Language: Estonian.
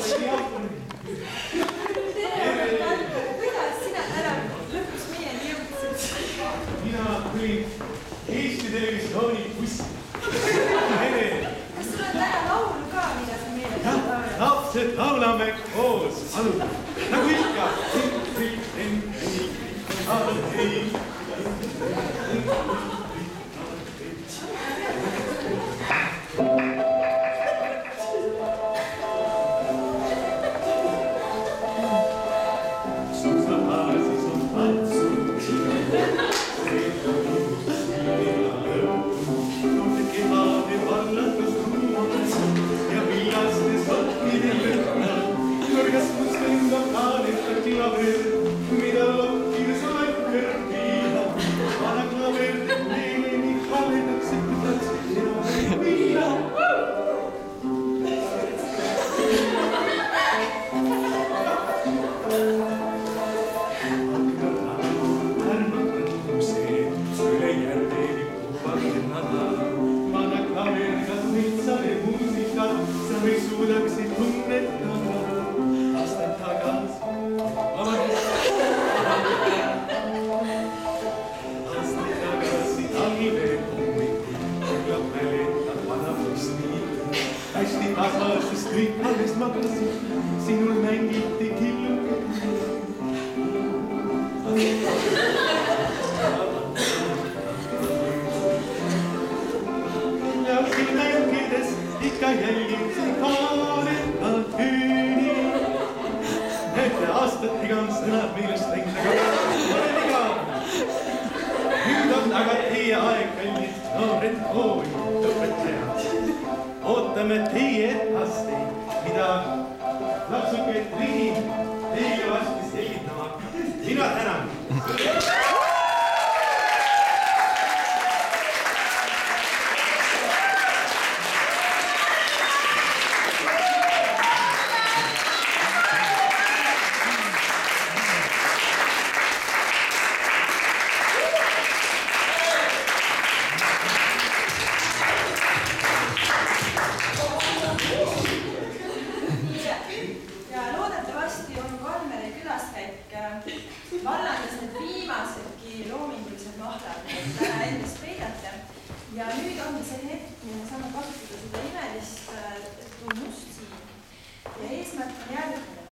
Kuidas sina täna lõpuks meieni jõudsid? Mina tulin Eesti Televisiooni bussi. Kas sul on täna laulu ka, mida sa meile laulad? Lapsed laulame koos. Nagu ikka. Sinul mängiti killuke. Ja siin mängides ikka jälgid siin kaareta tüüni. Need aastad igan sõnad millest länglega. Ole viga. Nüüd on aga teie aeg, kallid noored kooli õpetajad. Ootame teie etteasteid, mida lapsuke Triin teile vasti selgitama. Mina tänan. Vallandas need viimasedki loomingulised mahlad, et täna endast peidata. Ja nüüd ongi see hetk, mille saame kasutada seda imelist